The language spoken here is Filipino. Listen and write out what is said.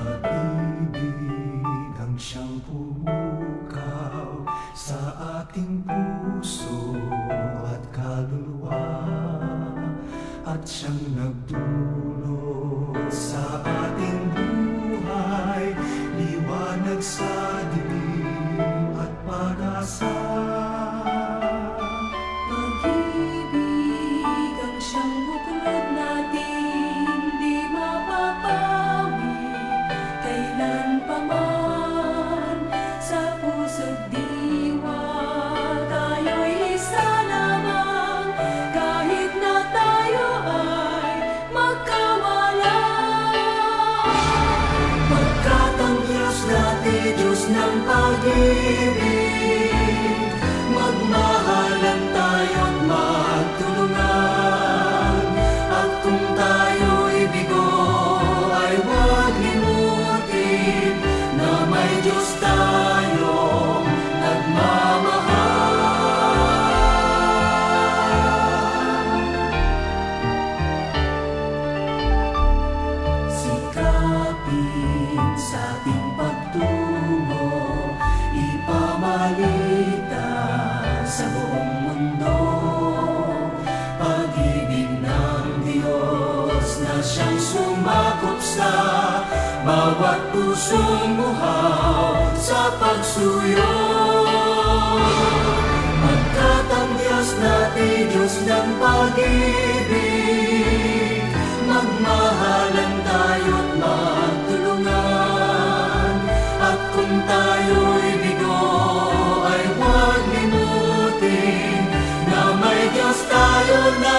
Pag-ibig ang siyang pumukaw sa ating puso at kaluluwa, at siyang nagdulot sa ating buhay, liwanag sa dilim at pag-asa. Pag-ibig ang siyang buklod natin, di mapapawi kailan pa man. Sa puso't diwa tayo'y isa lamang, kahit na tayo ay magkawalan. Pagkat ang Diyos natin, Diyos ng pag-ibig, magmahalan tayo't magtulungan. At kung tayo'y bigo, ay huwag limutin na may Diyos tayong nagmamahal. Sikapin sa ating pagtungo, ipamalita sa buong mundo, pag-ibig ng Diyos na siyang sumakop sa bawat pusong uhaw sa pagsuyo. Pagkat ang Diyos natin, Diyos ng pag-ibig, magmahalan tayo't magtulungan. At kung tayo'y bigo, ay huwag limutin na may Diyos tayo na